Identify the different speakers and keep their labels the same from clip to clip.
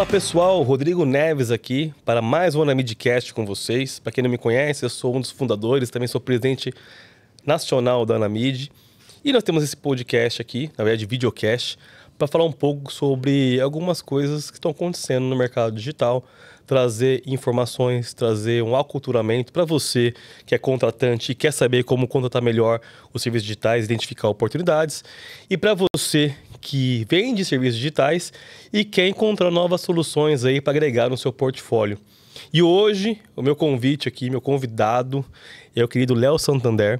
Speaker 1: Fala pessoal, Rodrigo Neves aqui para mais um Anamidcast com vocês. Para quem não me conhece, eu sou um dos fundadores, também sou presidente nacional da Anamid. E nós temos esse podcast aqui, na verdade videocast, para falar um pouco sobre algumas coisas que estão acontecendo no mercado digital, trazer informações, trazer um aculturamento para você que é contratante e quer saber como contratar melhor os serviços digitais, identificar oportunidades, e para você que vende serviços digitais e quer encontrar novas soluções aí para agregar no seu portfólio. E hoje, o meu convite aqui, meu convidado é o querido Léo Santander,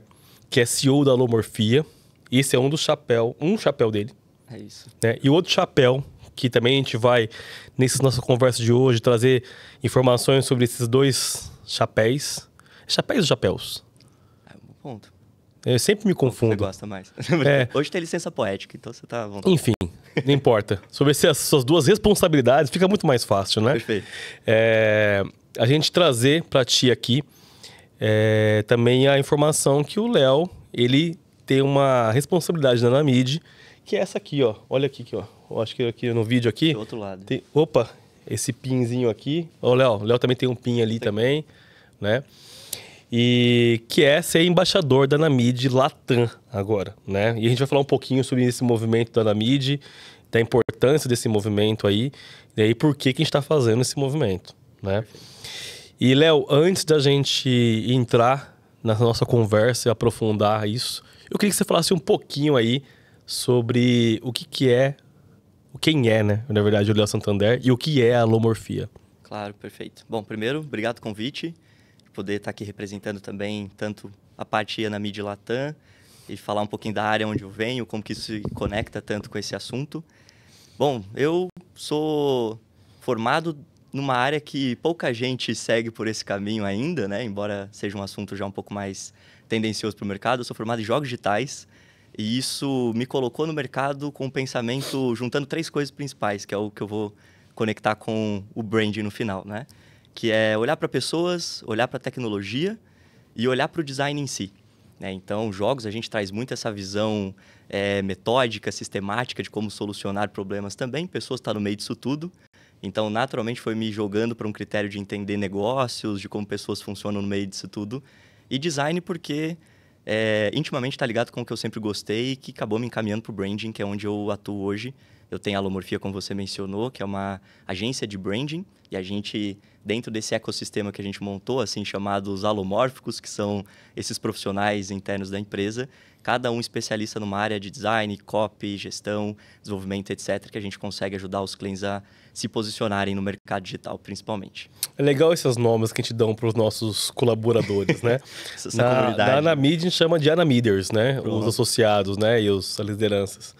Speaker 1: que é CEO da Alomorfia. Esse é um chapéu dele.
Speaker 2: É isso.
Speaker 1: Né? E o outro chapéu, que também a gente vai, nessa nossa conversa de hoje, trazer informações sobre esses dois chapéus. Chapéus ou chapéus?
Speaker 2: É um bom ponto.
Speaker 1: Eu sempre me confundo.
Speaker 2: Você gosta mais.
Speaker 1: É.
Speaker 2: Hoje tem licença poética, então você tá à vontade.
Speaker 1: Enfim, não importa. Sobre essas suas duas responsabilidades, fica muito mais fácil, né?
Speaker 2: Perfeito.
Speaker 1: A gente trazer para ti aqui também a informação que o Léo, ele tem uma responsabilidade na Anamid, que é essa aqui, ó. Olha aqui, ó. Eu acho que aqui no vídeo aqui...
Speaker 2: Do outro lado.
Speaker 1: Opa, esse pinzinho aqui. Ó, o Léo também tem um pin ali também, né? E que é ser embaixador da Anamid Latam agora, né? E a gente vai falar um pouquinho sobre esse movimento da Anamid, da importância desse movimento aí, e aí por que a gente está fazendo esse movimento, né? Perfeito. E, Léo, antes da gente entrar na nossa conversa e aprofundar isso, eu queria que você falasse um pouquinho aí sobre quem é, né? Na verdade, o Léo Santander e o que é a Alomorfia.
Speaker 2: Claro, perfeito. Bom, primeiro, obrigado pelo convite. Poder estar aqui representando também tanto a parte Anamid Latam e falar um pouquinho da área onde eu venho, como que isso se conecta tanto com esse assunto. Bom, eu sou formado numa área que pouca gente segue por esse caminho ainda, né? Embora seja um assunto já um pouco mais tendencioso para o mercado. Eu sou formado em jogos digitais e isso me colocou no mercado com um pensamento juntando três coisas principais, que é o que eu vou conectar com o branding no final, né? Que é olhar para pessoas, olhar para a tecnologia e olhar para o design em si. Né? Então, jogos, a gente traz muito essa visão metódica, sistemática de como solucionar problemas também. Pessoas estão no meio disso tudo. Então, naturalmente, foi me jogando para um critério de entender negócios, de como pessoas funcionam no meio disso tudo. E design porque intimamente está ligado com o que eu sempre gostei e que acabou me encaminhando para o branding, que é onde eu atuo hoje. Eu tenho a Alomorfia, como você mencionou, que é uma agência de branding. E a gente, dentro desse ecossistema que a gente montou, assim, chamados alomórficos, que são esses profissionais internos da empresa, cada um especialista numa área de design, copy, gestão, desenvolvimento, etc., que a gente consegue ajudar os clientes a se posicionarem no mercado digital, principalmente.
Speaker 1: É legal esses nomes que a gente dá para os nossos colaboradores, né?
Speaker 2: Essa comunidade.
Speaker 1: Na Anamid a gente chama de Anamiders, né? Os associados, né? E as lideranças.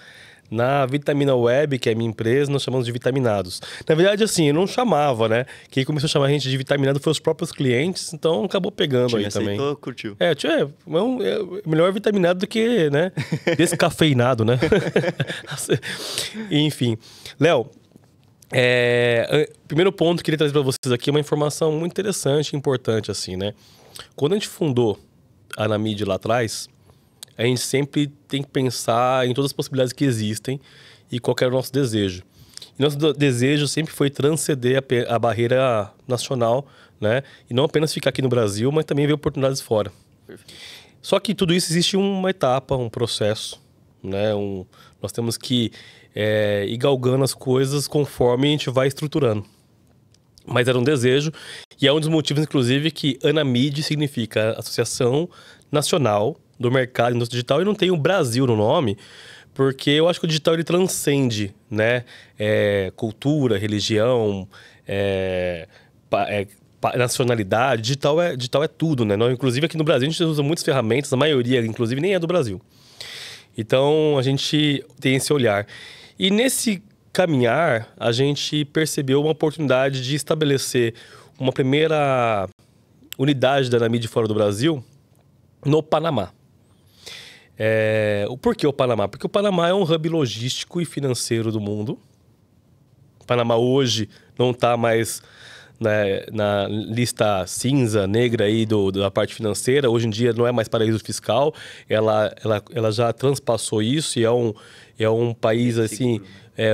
Speaker 1: Na Vitamina Web, que é a minha empresa, nós chamamos de vitaminados. Na verdade, assim, eu não chamava, né? Quem começou a chamar a gente de vitaminado foi os próprios clientes, então acabou pegando aí também.
Speaker 2: Aceitou, curtiu.
Speaker 1: É melhor vitaminado do que, né? Descafeinado, né? Enfim. Léo, primeiro ponto que eu queria trazer para vocês aqui é uma informação muito interessante e importante, assim, né? Quando a gente fundou a Anamid lá atrás, a gente sempre tem que pensar em todas as possibilidades que existem e qual que é o nosso desejo. E nosso desejo sempre foi transcender a barreira nacional, né? E não apenas ficar aqui no Brasil, mas também ver oportunidades fora.
Speaker 2: Perfeito.
Speaker 1: Só que tudo isso existe uma etapa, um processo, né? Nós temos que ir galgando as coisas conforme a gente vai estruturando. Mas era um desejo e é um dos motivos, inclusive, que Anamid significa Associação Nacional do Mercado e Indústria Digital, e não tem o Brasil no nome, porque eu acho que o digital ele transcende, né? Cultura, religião, nacionalidade. Digital é tudo, né? Inclusive aqui no Brasil a gente usa muitas ferramentas, a maioria, inclusive, nem é do Brasil. Então a gente tem esse olhar. E nesse caminhar, a gente percebeu uma oportunidade de estabelecer uma primeira unidade da Anamid fora do Brasil no Panamá. Por que o Panamá? Porque o Panamá é um hub logístico e financeiro do mundo. O Panamá hoje não está mais na lista cinza, negra aí da parte financeira. Hoje em dia não é mais paraíso fiscal. Ela já transpassou isso e é um país bem assim,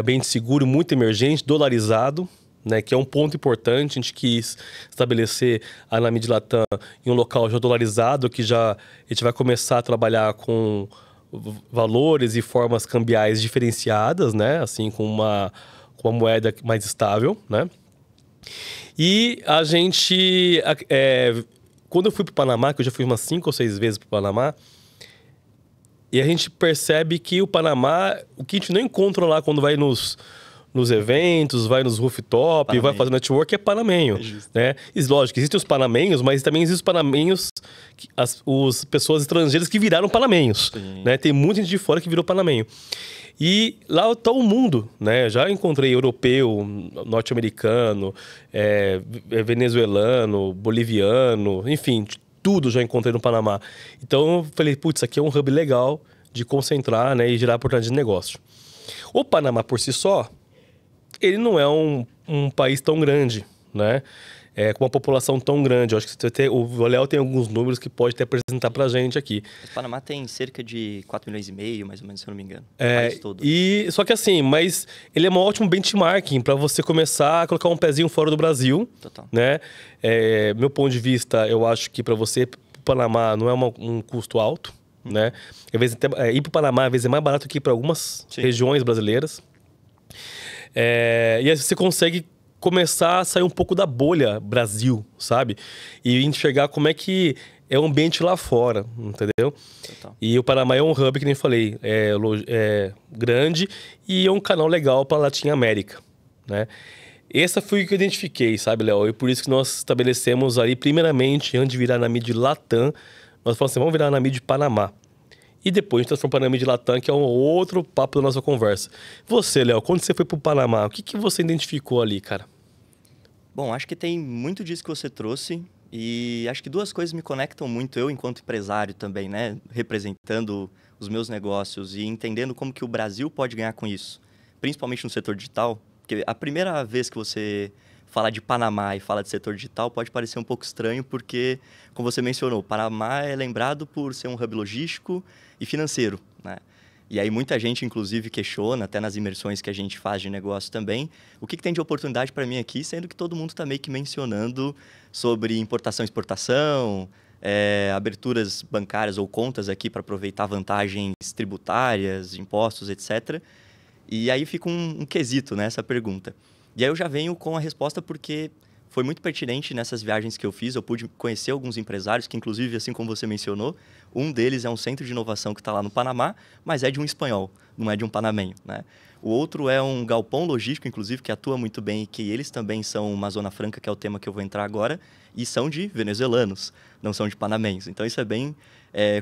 Speaker 1: bem seguro, muito emergente, dolarizado, né, que é um ponto importante. A gente quis estabelecer a Anamid Latam em um local já dolarizado, que já a gente vai começar a trabalhar com valores e formas cambiais diferenciadas, né, assim, com uma moeda mais estável, né. E a gente, quando eu fui para o Panamá, que eu já fui umas 5 ou 6 vezes para o Panamá, e a gente percebe que o Panamá, o que a gente não encontra lá quando vai nos eventos, vai nos rooftop, vai fazer network, é panamenho, né? E, lógico, existem os panamenhos, mas também existem os panamenhos, as pessoas estrangeiras que viraram panamenhos, né? Tem muita gente de fora que virou panamenho. E lá está o mundo, né? Já encontrei europeu, norte-americano, venezuelano, boliviano, enfim, tudo já encontrei no Panamá. Então eu falei, putz, isso aqui é um hub legal de concentrar, né, e gerar oportunidade de negócio. O Panamá por si só, ele não é um país tão grande, né? Com uma população tão grande. Eu acho que o Léo tem alguns números que pode até apresentar pra gente aqui.
Speaker 2: O Panamá tem cerca de 4,5 milhões, mais ou menos, se eu não me engano. Todo.
Speaker 1: Só que assim, mas ele é um ótimo benchmarking para você começar a colocar um pezinho fora do Brasil.
Speaker 2: Total.
Speaker 1: Né? Meu ponto de vista, eu acho que para você, o Panamá não é um custo alto. Né? Às vezes, ir para o Panamá, às vezes, é mais barato que ir para algumas regiões brasileiras. E aí você consegue começar a sair um pouco da bolha Brasil, sabe? E enxergar como é que é o ambiente lá fora, entendeu? Total. E o Panamá é um hub, que nem falei, é grande e é um canal legal para a Latin América, né? Essa foi o que eu identifiquei, sabe, Léo? E por isso que nós estabelecemos ali, primeiramente, antes de virar Anamid Latam, nós falamos assim, vamos virar Anamid Panamá. E depois a gente transformou para Anamid Latam, que é um outro papo da nossa conversa. Você, Léo, quando você foi para o Panamá, o que você identificou ali, cara?
Speaker 2: Bom, acho que tem muito disso que você trouxe. E acho que duas coisas me conectam muito, eu enquanto empresário também, né? Representando os meus negócios e entendendo como que o Brasil pode ganhar com isso. Principalmente no setor digital. Porque a primeira vez que você fala de Panamá e fala de setor digital pode parecer um pouco estranho, porque, como você mencionou, o Panamá é lembrado por ser um hub logístico e financeiro, né? E aí muita gente, inclusive, questiona, até nas imersões que a gente faz de negócio também, o que tem de oportunidade para mim aqui, sendo que todo mundo está meio que mencionando sobre importação e exportação, aberturas bancárias ou contas aqui para aproveitar vantagens tributárias, impostos, etc. E aí fica um quesito, né, essa pergunta. E aí eu já venho com a resposta porque foi muito pertinente nessas viagens que eu fiz. Eu pude conhecer alguns empresários que, inclusive, assim como você mencionou, um deles é um centro de inovação que está lá no Panamá, mas é de um espanhol, não é de um panamenho, né? O outro é um galpão logístico, inclusive, que atua muito bem e que eles também são uma zona franca, que é o tema que eu vou entrar agora, e são de venezuelanos, não são de panamenhos. Então, isso é bem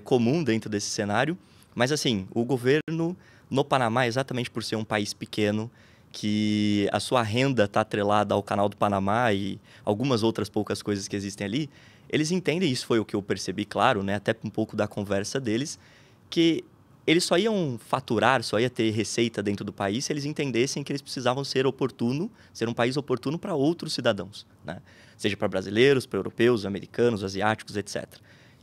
Speaker 2: comum dentro desse cenário. Mas, assim, o governo no Panamá, exatamente por ser um país pequeno, que a sua renda está atrelada ao canal do Panamá e algumas outras poucas coisas que existem ali, eles entendem, isso foi o que eu percebi, claro, né, até um pouco da conversa deles, que eles só iam faturar, só ia ter receita dentro do país se eles entendessem que eles precisavam ser um país oportuno para outros cidadãos, né? Seja para brasileiros, para europeus, americanos, asiáticos, etc.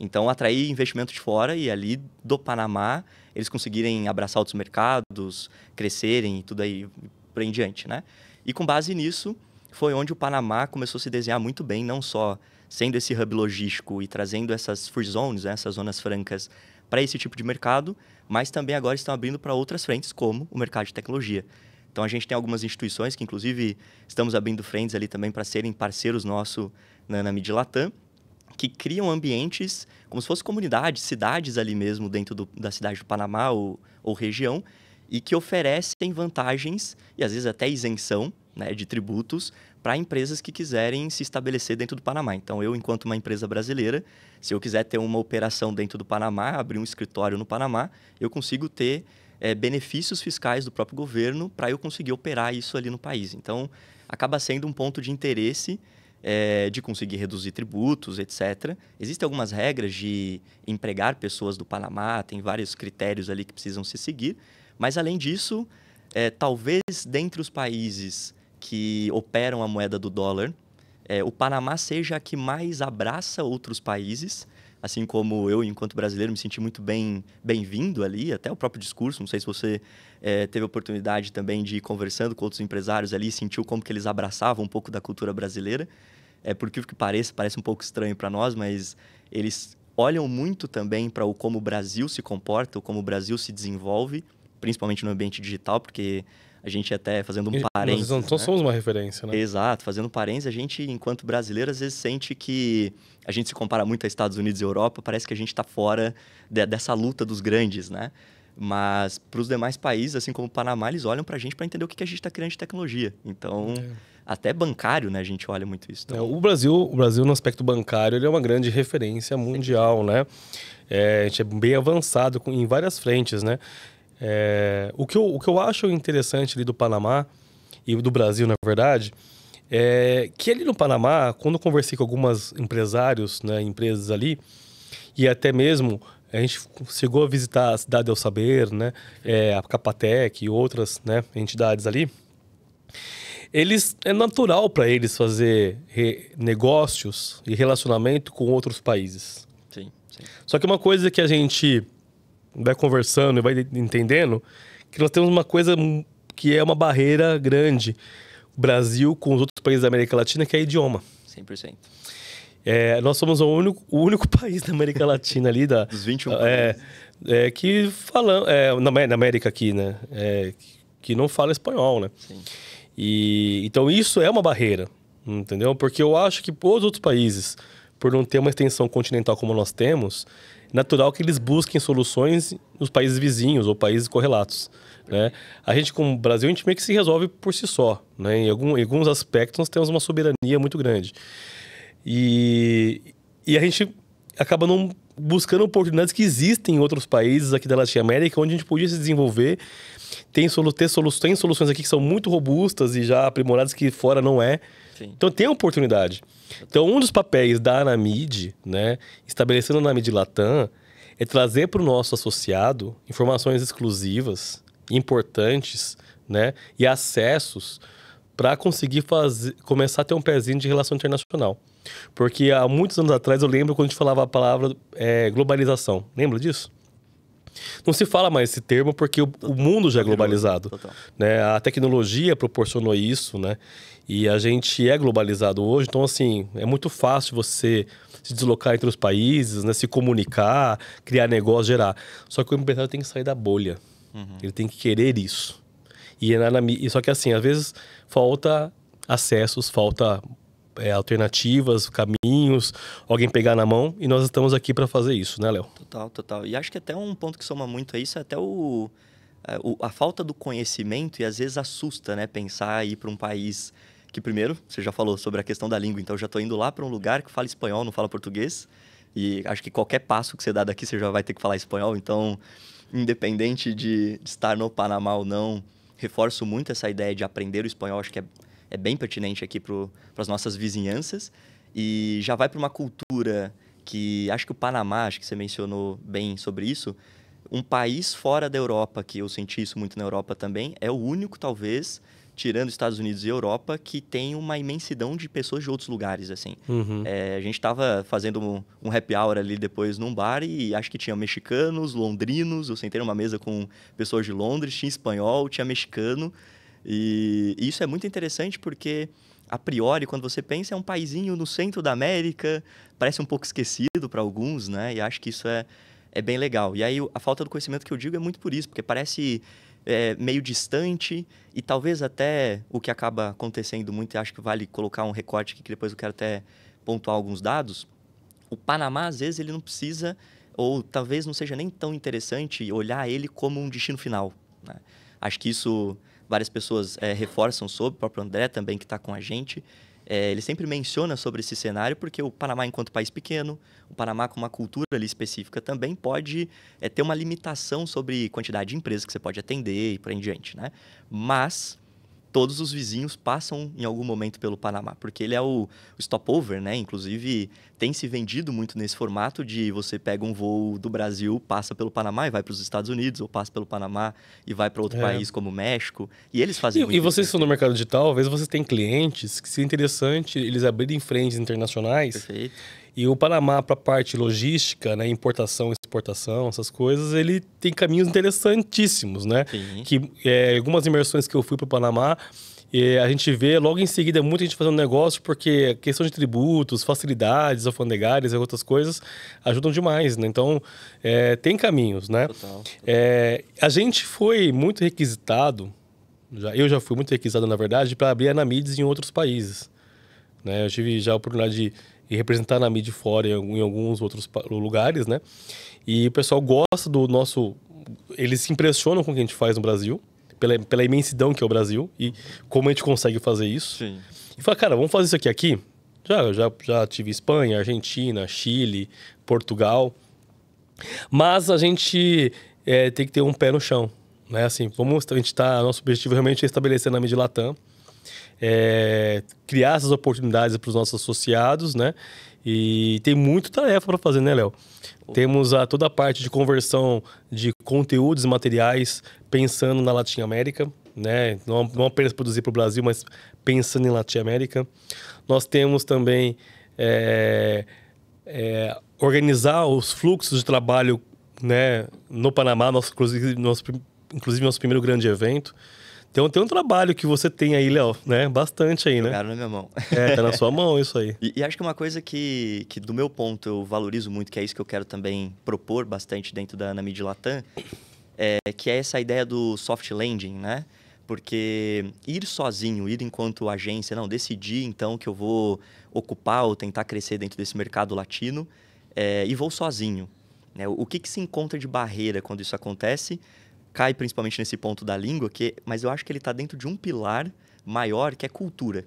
Speaker 2: Então, atrair investimento de fora e ali do Panamá eles conseguirem abraçar outros mercados, crescerem e tudo aí por em diante, né? E com base nisso, foi onde o Panamá começou a se desenhar muito bem, não só sendo esse hub logístico e trazendo essas free zones, né, essas zonas francas para esse tipo de mercado, mas também agora estão abrindo para outras frentes, como o mercado de tecnologia. Então, a gente tem algumas instituições que, inclusive, estamos abrindo frentes ali também para serem parceiros nossos na Anamid Latam, que criam ambientes como se fossem comunidades, cidades ali mesmo dentro da cidade do Panamá ou região, e que oferecem vantagens e às vezes até isenção, né, de tributos para empresas que quiserem se estabelecer dentro do Panamá. Então, eu, enquanto uma empresa brasileira, se eu quiser ter uma operação dentro do Panamá, abrir um escritório no Panamá, eu consigo ter benefícios fiscais do próprio governo para eu conseguir operar isso ali no país. Então, acaba sendo um ponto de interesse de conseguir reduzir tributos, etc. Existem algumas regras de empregar pessoas do Panamá, tem vários critérios ali que precisam se seguir, mas, além disso, talvez dentre os países que operam a moeda do dólar, o Panamá seja a que mais abraça outros países assim como eu, enquanto brasileiro, me senti muito bem-vindo ali, até o próprio discurso. Não sei se você teve a oportunidade também de ir conversando com outros empresários ali e sentiu como que eles abraçavam um pouco da cultura brasileira. Por que parece um pouco estranho para nós, mas eles olham muito também para como o Brasil se comporta, como o Brasil se desenvolve, principalmente no ambiente digital, porque a gente até fazendo um parênteses...
Speaker 1: Nós não somos uma referência, né?
Speaker 2: Exato, fazendo um parênteses, a gente, enquanto brasileiro, às vezes sente que a gente se compara muito a Estados Unidos e Europa, parece que a gente está fora dessa luta dos grandes, né? Mas para os demais países, assim como o Panamá, eles olham para a gente para entender o que a gente está criando de tecnologia. Então, até bancário, né? A gente olha muito isso. Então...
Speaker 1: O Brasil, no aspecto bancário, ele é uma grande referência mundial, né? A gente é bem avançado em várias frentes, né? O que eu acho interessante ali do Panamá e do Brasil, na verdade, é que ali no Panamá, quando eu conversei com alguns empresários, né, empresas ali, e até mesmo a gente chegou a visitar a Cidade del Saber, né, a Capatec e outras, né, entidades ali, é natural para eles fazer negócios e relacionamento com outros países.
Speaker 2: Sim, sim.
Speaker 1: Só que uma coisa que a gente vai conversando e vai entendendo, que nós temos uma coisa que é uma barreira grande. O Brasil com os outros países da América Latina, que é idioma.
Speaker 2: 100%.
Speaker 1: Nós somos o único país da América Latina ali,
Speaker 2: dos 21 países.
Speaker 1: Que fala, na América aqui, né? Que não fala espanhol, né?
Speaker 2: Sim.
Speaker 1: Então isso é uma barreira, entendeu? Porque eu acho que os outros países, por não ter uma extensão continental como nós temos, é natural que eles busquem soluções nos países vizinhos ou países correlatos, né? A gente, como o Brasil, a gente meio que se resolve por si só, né? Em alguns aspectos, nós temos uma soberania muito grande. E a gente acaba não buscando oportunidades que existem em outros países aqui da Latinoamérica, onde a gente podia se desenvolver. Tem soluções aqui que são muito robustas e já aprimoradas, que fora não é.
Speaker 2: Sim.
Speaker 1: Então tem oportunidade. Então um dos papéis da Anamid, né, estabelecendo a Anamid Latam, é trazer para o nosso associado informações exclusivas, importantes, né, e acessos para conseguir começar a ter um pezinho de relação internacional. Porque há muitos anos atrás eu lembro quando a gente falava a palavra globalização. Lembra disso? Não se fala mais esse termo porque o mundo já é globalizado. Né? A tecnologia proporcionou isso, né? E a gente é globalizado hoje. Então, assim, é muito fácil você se deslocar entre os países, né? Se comunicar, criar negócio, gerar. Só que o empresário tem que sair da bolha. Ele tem que querer isso. Só que, assim, às vezes falta acessos, falta alternativas, caminhos, alguém pegar na mão, e nós estamos aqui para fazer isso, né, Léo?
Speaker 2: Total. E acho que até um ponto que soma muito a isso é até a falta do conhecimento, e às vezes assusta, né, pensar em ir para um país que, primeiro, você já falou sobre a questão da língua, então eu já estou indo lá para um lugar que fala espanhol, não fala português, e acho que qualquer passo que você dá daqui, você já vai ter que falar espanhol, então, independente de estar no Panamá ou não, reforço muito essa ideia de aprender o espanhol, acho que é bem pertinente aqui para as nossas vizinhanças. E já vai para uma cultura que... Acho que o Panamá, acho que você mencionou bem sobre isso. Um país fora da Europa, que eu senti isso muito na Europa também, é o único, talvez, tirando Estados Unidos e Europa, que tem uma imensidão de pessoas de outros lugares, assim. A gente estava fazendo um happy hour ali depois num bar e acho que tinha mexicanos, londrinos. Eu sentei numa mesa com pessoas de Londres, tinha espanhol, tinha mexicano. E isso é muito interessante porque, a priori, quando você pensa, é um paizinho no centro da América, parece um pouco esquecido para alguns, né? E acho que isso é bem legal. E aí, a falta do conhecimento que eu digo é muito por isso, porque parece meio distante e talvez até o que acaba acontecendo muito, e acho que vale colocar um recorte aqui, que depois eu quero até pontuar alguns dados. O Panamá, às vezes, ele não precisa, ou talvez não seja nem tão interessante olhar ele como um destino final, né? Acho que isso... Várias pessoas reforçam sobre, o próprio André também que está com a gente. Ele sempre menciona sobre esse cenário porque o Panamá, enquanto país pequeno, o Panamá com uma cultura ali específica também pode ter uma limitação sobre quantidade de empresas que você pode atender e por aí em diante, né? Mas todos os vizinhos passam em algum momento pelo Panamá, porque ele é o stopover, né? Inclusive, tem se vendido muito nesse formato de você pega um voo do Brasil, passa pelo Panamá e vai para os Estados Unidos, ou passa pelo Panamá e vai para outro país como o México, e eles fazem muito.
Speaker 1: E vocês estão no mercado digital, às vezes vocês têm clientes que seria interessante eles abrirem frentes internacionais.
Speaker 2: Perfeito.
Speaker 1: E o Panamá, para a parte logística, né, importação, exportação, essas coisas, ele tem caminhos interessantíssimos, né?
Speaker 2: Sim.
Speaker 1: Que algumas imersões que eu fui para o Panamá, a gente vê logo em seguida muita gente fazendo negócio, porque questão de tributos, facilidades alfandegárias e outras coisas ajudam demais, né? Então, tem caminhos, né?
Speaker 2: Total.
Speaker 1: A gente foi muito requisitado, eu já fui muito requisitado, na verdade, para abrir a Anamides em outros países, né? Eu tive já a oportunidade de representar a Anamid fora em alguns outros lugares, né? E o pessoal gosta do nosso... Eles se impressionam com o que a gente faz no Brasil, pela imensidão que é o Brasil e como a gente consegue fazer isso.
Speaker 2: Sim.
Speaker 1: E fala, cara, vamos fazer isso aqui? Já tive Espanha, Argentina, Chile, Portugal. Mas a gente tem que ter um pé no chão, né? Assim, nosso objetivo realmente é estabelecer na mídia Latam, criar essas oportunidades para os nossos associados, né? E tem muita tarefa para fazer, né, Léo? Temos toda a parte de conversão de conteúdos e materiais pensando na Latin América, né? Não apenas produzir para o Brasil, mas pensando em Latin América. Nós temos também organizar os fluxos de trabalho, né, no Panamá, inclusive nosso primeiro grande evento. Então tem um trabalho que você tem aí, Léo, né? Bastante aí, né?
Speaker 2: Jogaram na minha mão.
Speaker 1: Tá na sua mão isso aí.
Speaker 2: E acho que uma coisa que do meu ponto eu valorizo muito, que é isso que eu quero também propor bastante dentro da Anamid Latam, que é essa ideia do soft landing, né? Porque ir sozinho, ir enquanto agência, não, decidir então que eu vou ocupar ou tentar crescer dentro desse mercado latino e vou sozinho, né? O que se encontra de barreira quando isso acontece? Cai principalmente nesse ponto da língua, mas eu acho que ele está dentro de um pilar maior, que é cultura,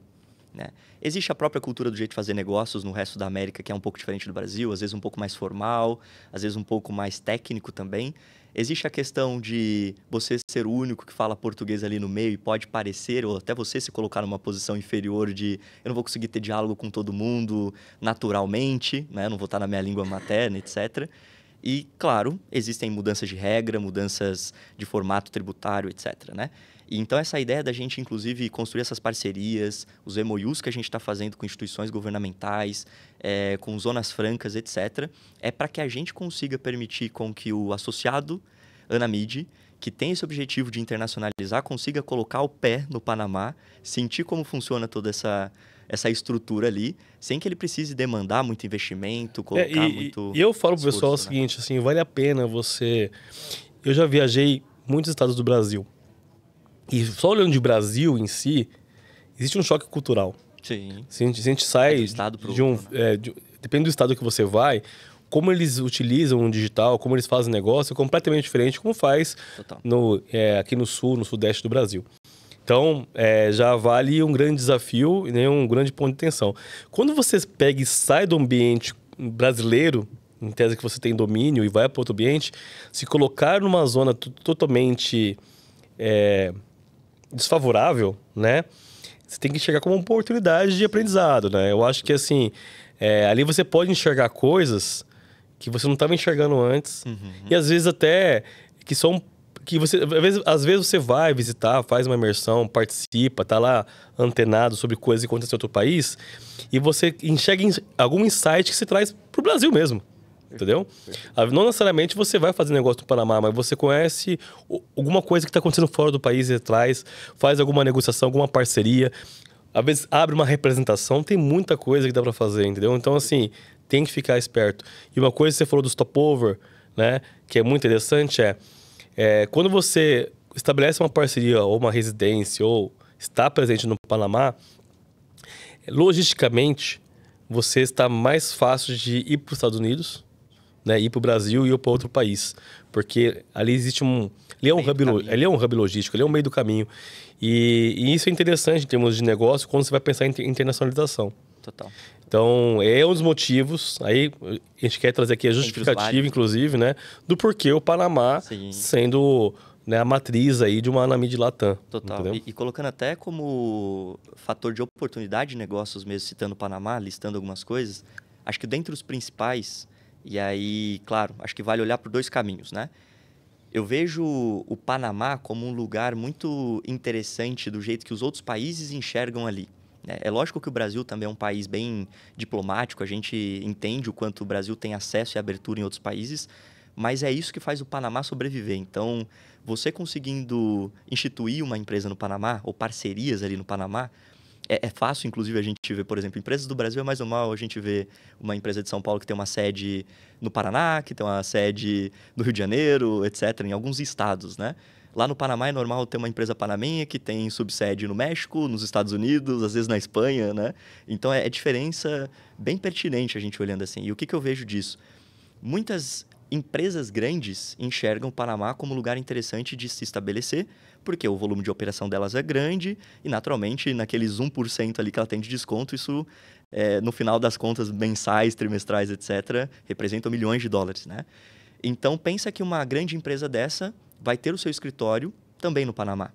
Speaker 2: né? Existe a própria cultura do jeito de fazer negócios no resto da América, que é um pouco diferente do Brasil, às vezes um pouco mais formal, às vezes um pouco mais técnico também. Existe a questão de você ser o único que fala português ali no meio e pode parecer, ou até você se colocar numa posição inferior de eu não vou conseguir ter diálogo com todo mundo naturalmente, né? Eu não vou estar na minha língua materna, etc. E, claro, existem mudanças de regra, mudanças de formato tributário, etc., né? E, então, essa ideia da gente, inclusive, construir essas parcerias, os MOUs que a gente está fazendo com instituições governamentais, com zonas francas, etc., é para que a gente consiga permitir com que o associado Anamid, que tem esse objetivo de internacionalizar, consiga colocar o pé no Panamá, sentir como funciona toda essa estrutura ali, sem que ele precise demandar muito investimento, colocar muito...
Speaker 1: E eu falo pro pessoal o
Speaker 2: né?
Speaker 1: seguinte, assim, vale a pena você... Eu já viajei muitos estados do Brasil. E só olhando de Brasil em si, existe um choque cultural.
Speaker 2: Sim.
Speaker 1: Se a gente sai
Speaker 2: do estado pro
Speaker 1: de
Speaker 2: outro, né?
Speaker 1: depende do estado que você vai, como eles utilizam o digital, como eles fazem negócio, é completamente diferente como faz aqui no sul, no sudeste do Brasil. Então, já vale um grande desafio e um grande ponto de atenção. Quando você pega e sai do ambiente brasileiro, em tese que você tem domínio, e vai para outro ambiente, se colocar numa zona totalmente desfavorável, né? Você tem que enxergar como uma oportunidade de aprendizado, né? Eu acho que, assim, ali você pode enxergar coisas que você não estava enxergando antes.
Speaker 2: Uhum.
Speaker 1: E, às vezes, até que são... que você, às vezes você vai visitar, faz uma imersão, participa, tá lá antenado sobre coisas que acontecem em outro país e você enxerga algum insight que se traz pro Brasil mesmo, entendeu? Não necessariamente você vai fazer negócio no Panamá, mas você conhece alguma coisa que está acontecendo fora do país e traz, faz alguma negociação, alguma parceria, às vezes abre uma representação, tem muita coisa que dá para fazer, entendeu? Então, assim, tem que ficar esperto. E uma coisa que você falou do stopover, né, que é muito interessante quando você estabelece uma parceria ou uma residência ou está presente no Panamá, logisticamente, você está mais fácil de ir para os Estados Unidos, né, ir para o Brasil e ir para outro país. Porque ali existe ali é um hub logístico, ali é um meio do caminho. E isso é interessante em termos de negócio quando você vai pensar em internacionalização.
Speaker 2: Total.
Speaker 1: Então, é um dos motivos, aí a gente quer trazer aqui a justificativa, inclusive, né, do porquê o Panamá sendo, né, a matriz aí de uma Anamid Latam.
Speaker 2: Total. E colocando até como fator de oportunidade de negócios mesmo, citando o Panamá, listando algumas coisas, acho que dentre os principais, e aí, claro, acho que vale olhar por dois caminhos, né? Eu vejo o Panamá como um lugar muito interessante do jeito que os outros países enxergam ali. É lógico que o Brasil também é um país bem diplomático, a gente entende o quanto o Brasil tem acesso e abertura em outros países, mas é isso que faz o Panamá sobreviver. Então, você conseguindo instituir uma empresa no Panamá, ou parcerias ali no Panamá, é fácil, inclusive, a gente ver, por exemplo, empresas do Brasil é mais normal a gente ver uma empresa de São Paulo que tem uma sede no Paraná, que tem uma sede no Rio de Janeiro, etc., em alguns estados, né? Lá no Panamá é normal ter uma empresa panamenha que tem subsede no México, nos Estados Unidos, às vezes na Espanha, né? Então, é diferença bem pertinente a gente olhando assim. E o que eu vejo disso? Muitas empresas grandes enxergam o Panamá como um lugar interessante de se estabelecer, porque o volume de operação delas é grande e, naturalmente, naqueles 1% ali que ela tem de desconto, isso, no final das contas mensais, trimestrais, etc., representa milhões de dólares, né? Então, pensa que uma grande empresa dessa vai ter o seu escritório também no Panamá.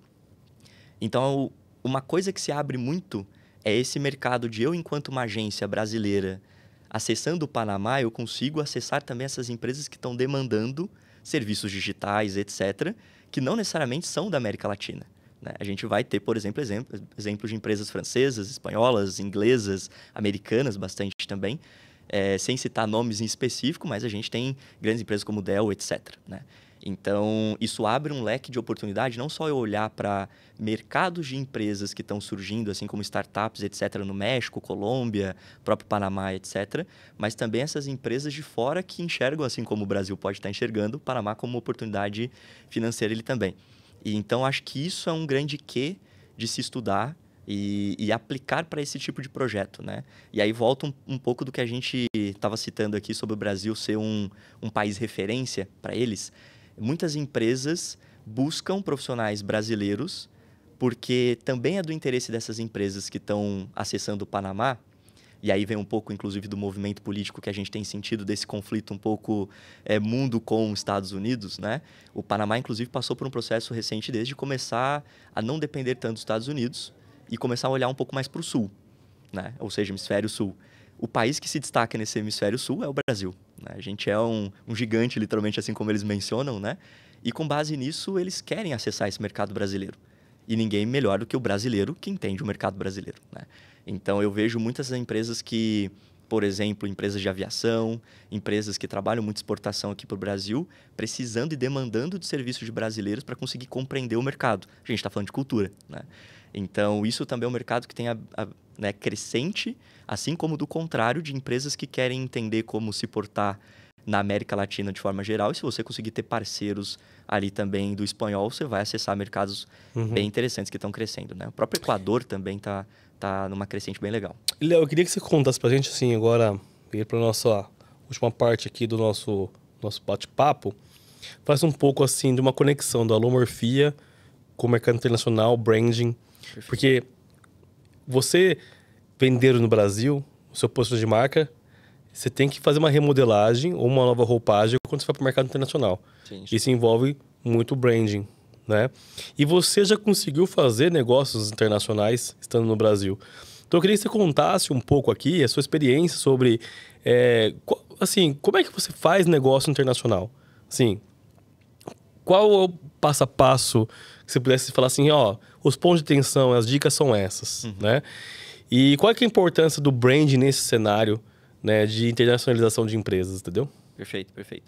Speaker 2: Então, uma coisa que se abre muito é esse mercado de eu, enquanto uma agência brasileira, acessando o Panamá, eu consigo acessar também essas empresas que estão demandando serviços digitais, etc., que não necessariamente são da América Latina, né? A gente vai ter, por exemplo, exemplos de empresas francesas, espanholas, inglesas, americanas, bastante também, sem citar nomes em específico, mas a gente tem grandes empresas como Dell, etc., né? Então, isso abre um leque de oportunidade, não só eu olhar para mercados de empresas que estão surgindo, assim como startups, etc., no México, Colômbia, próprio Panamá, etc., mas também essas empresas de fora que enxergam, assim como o Brasil pode estar enxergando, o Panamá como uma oportunidade financeira ele também. E então, acho que isso é um grande quê de se estudar e aplicar para esse tipo de projeto, né? E aí volta um pouco do que a gente estava citando aqui sobre o Brasil ser um país referência para eles. Muitas empresas buscam profissionais brasileiros porque também é do interesse dessas empresas que estão acessando o Panamá, e aí vem um pouco, inclusive, do movimento político que a gente tem sentido desse conflito um pouco mundo com os Estados Unidos, né? O Panamá, inclusive, passou por um processo recente desde começar a não depender tanto dos Estados Unidos e começar a olhar um pouco mais para o Sul, né? Ou seja, hemisfério Sul. O país que se destaca nesse hemisfério sul é o Brasil, né? A gente é um gigante, literalmente, assim como eles mencionam, né? E com base nisso, eles querem acessar esse mercado brasileiro. E ninguém melhor do que o brasileiro que entende o mercado brasileiro, né? Então, eu vejo muitas empresas que, por exemplo, empresas de aviação, empresas que trabalham muito exportação aqui para o Brasil, precisando e demandando de serviços de brasileiros para conseguir compreender o mercado. A gente está falando de cultura, né? Então, isso também é um mercado que tem né, crescente, assim como do contrário de empresas que querem entender como se portar na América Latina de forma geral. E se você conseguir ter parceiros ali também do espanhol, você vai acessar mercados bem interessantes que estão crescendo, né? O próprio Equador também está numa crescente bem legal.
Speaker 1: Léo, eu queria que você contasse pra gente, assim, agora, ir pra nossa última parte aqui do nosso bate-papo, faz um pouco, assim, de uma conexão da alomorfia com o mercado internacional, branding. Perfeito. Porque você vender no Brasil, o seu posto de marca, você tem que fazer uma remodelagem ou uma nova roupagem quando você vai para o mercado internacional. Sim. Isso envolve muito branding, né? E você já conseguiu fazer negócios internacionais estando no Brasil. Então eu queria que você contasse um pouco aqui a sua experiência sobre, assim, como é que você faz negócio internacional? Assim, qual é o passo a passo que você pudesse falar assim, ó, os pontos de atenção, as dicas são essas, né? E qual é que é a importância do branding nesse cenário, né, de internacionalização de empresas, entendeu?
Speaker 2: Perfeito, perfeito.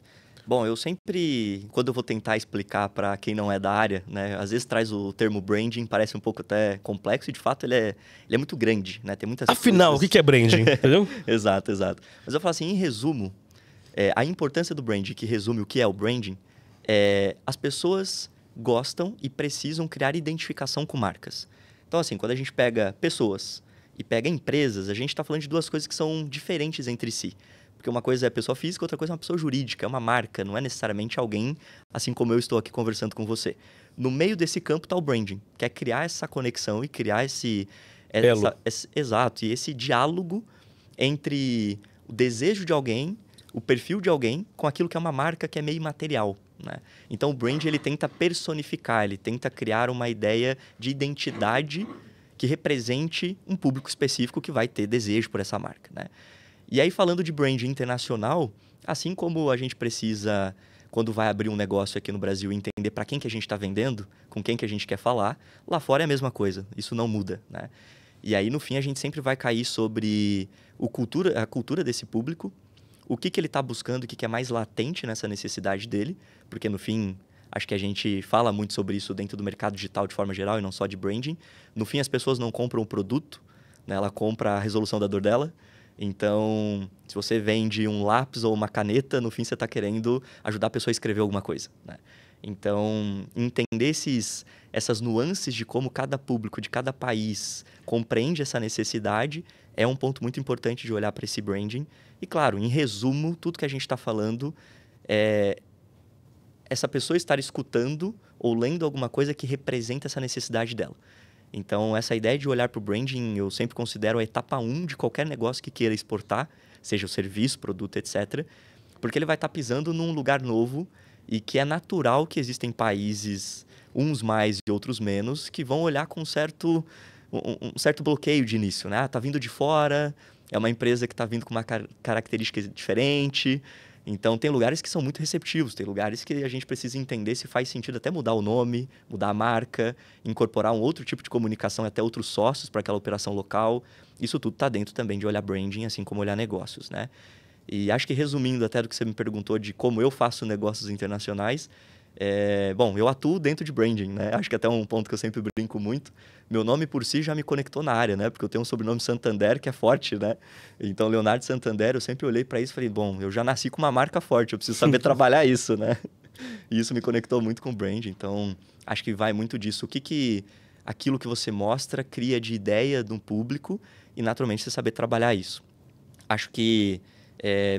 Speaker 2: Bom, eu sempre, quando eu vou tentar explicar para quem não é da área, né, às vezes traz o termo branding, parece um pouco até complexo, e de fato ele é muito grande, né? Tem muitas
Speaker 1: Afinal, coisas... o que é branding, entendeu?
Speaker 2: Exato, exato. Mas eu falo assim, em resumo, a importância do branding, que resume o que é o branding, as pessoas gostam e precisam criar identificação com marcas. Então, assim, quando a gente pega pessoas e pega empresas, a gente está falando de duas coisas que são diferentes entre si. Porque uma coisa é pessoa física, outra coisa é uma pessoa jurídica, é uma marca, não é necessariamente alguém, assim como eu estou aqui conversando com você. No meio desse campo está o branding, que é criar essa conexão e criar exato, e esse diálogo entre o desejo de alguém, o perfil de alguém, com aquilo que é uma marca que é meio imaterial, né? Então, o brand ele tenta personificar, ele tenta criar uma ideia de identidade que represente um público específico que vai ter desejo por essa marca, né? E aí, falando de branding internacional, assim como a gente precisa, quando vai abrir um negócio aqui no Brasil, entender para quem que a gente está vendendo, com quem que a gente quer falar, lá fora é a mesma coisa, isso não muda, né? E aí, no fim, a gente sempre vai cair sobre a cultura desse público, o que ele está buscando, o que é mais latente nessa necessidade dele, porque, no fim, acho que a gente fala muito sobre isso dentro do mercado digital de forma geral e não só de branding. No fim, as pessoas não compram o produto, né? Ela compra a resolução da dor dela. Então, se você vende um lápis ou uma caneta, no fim você está querendo ajudar a pessoa a escrever alguma coisa, né? Então, entender essas nuances de como cada público de cada país compreende essa necessidade é um ponto muito importante de olhar para esse branding. E, claro, em resumo, tudo que a gente está falando é essa pessoa estar escutando ou lendo alguma coisa que representa essa necessidade dela. Então, essa ideia de olhar para o branding, eu sempre considero a etapa 1 de qualquer negócio que queira exportar, seja o serviço, produto, etc. Porque ele vai estar pisando num lugar novo e que é natural que existem países, uns mais e outros menos, que vão olhar com um certo bloqueio de início, né? Tá vindo de fora, é uma empresa que está vindo com uma característica diferente. Então, tem lugares que são muito receptivos, tem lugares que a gente precisa entender se faz sentido até mudar o nome, mudar a marca, incorporar um outro tipo de comunicação, até outros sócios para aquela operação local. Isso tudo está dentro também de olhar branding, assim como olhar negócios, né? E acho que resumindo até do que você me perguntou de como eu faço negócios internacionais, bom, eu atuo dentro de branding, né? Acho que até um ponto que eu sempre brinco muito. Meu nome por si já me conectou na área, né? Porque eu tenho um sobrenome Santander que é forte, né? Então, Leonardo Santander, eu sempre olhei para isso e falei, bom, eu já nasci com uma marca forte, eu preciso saber trabalhar isso, né? E isso me conectou muito com o branding. Então, acho que vai muito disso. Aquilo que você mostra cria de ideia de um público e, naturalmente, você saber trabalhar isso. Acho que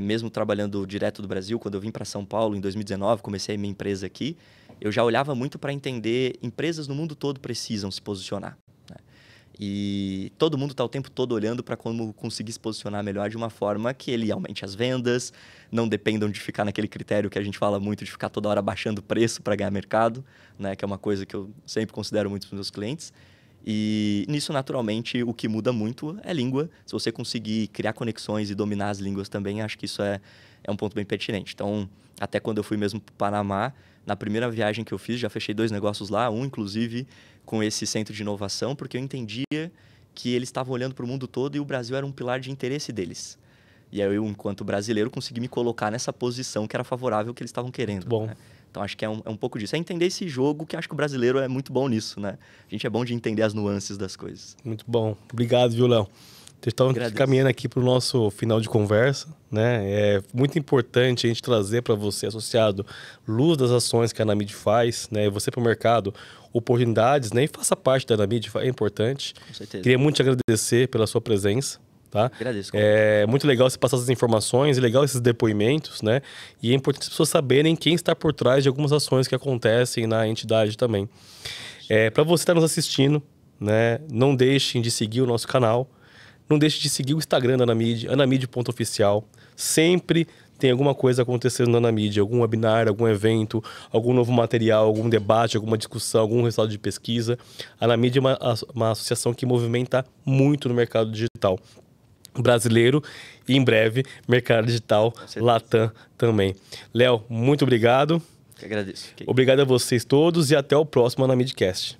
Speaker 2: mesmo trabalhando direto do Brasil, quando eu vim para São Paulo em 2019, comecei a minha empresa aqui, eu já olhava muito para entender empresas no mundo todo precisam se posicionar, né? E todo mundo está o tempo todo olhando para como conseguir se posicionar melhor de uma forma que ele aumente as vendas, não dependam de ficar naquele critério que a gente fala muito de ficar toda hora baixando o preço para ganhar mercado, né? Que é uma coisa que eu sempre considero muito para os meus clientes. E nisso, naturalmente, o que muda muito é língua. Se você conseguir criar conexões e dominar as línguas também, acho que isso é um ponto bem pertinente. Então, até quando eu fui mesmo para o Panamá, na primeira viagem que eu fiz, já fechei 2 negócios lá, um, inclusive, com esse centro de inovação, porque eu entendia que eles estavam olhando para o mundo todo e o Brasil era um pilar de interesse deles. E aí eu, enquanto brasileiro, consegui me colocar nessa posição que era favorável ao que eles estavam querendo.
Speaker 1: Bom.
Speaker 2: Né? Então, acho que é um pouco disso. É entender esse jogo, que acho que o brasileiro é muito bom nisso, né? A gente é bom de entender as nuances das coisas.
Speaker 1: Muito bom. Obrigado, viu, Léo? Estamos caminhando aqui para o nosso final de conversa, né? É muito importante a gente trazer para você, associado, luz das ações que a Anamid faz, né? Você para o mercado, oportunidades, né? E faça parte da Anamid, é importante.
Speaker 2: Com certeza.
Speaker 1: Queria muito te agradecer pela sua presença. Tá?
Speaker 2: Agradeço.
Speaker 1: É muito legal você passar essas informações, é legal esses depoimentos, né? E é importante as pessoas saberem quem está por trás de algumas ações que acontecem na entidade também. Para você estar nos assistindo, né? Não deixem de seguir o nosso canal, não deixem de seguir o Instagram da Anamid, anamid.oficial. Sempre tem alguma coisa acontecendo na Anamid, algum webinar, algum evento, algum novo material, algum debate, alguma discussão, algum resultado de pesquisa. A Anamid é uma associação que movimenta muito no mercado digital brasileiro e, em breve, mercado digital Latam também. Léo, muito obrigado.
Speaker 2: Eu agradeço.
Speaker 1: Obrigado a vocês todos e até o próximo Anamidcast.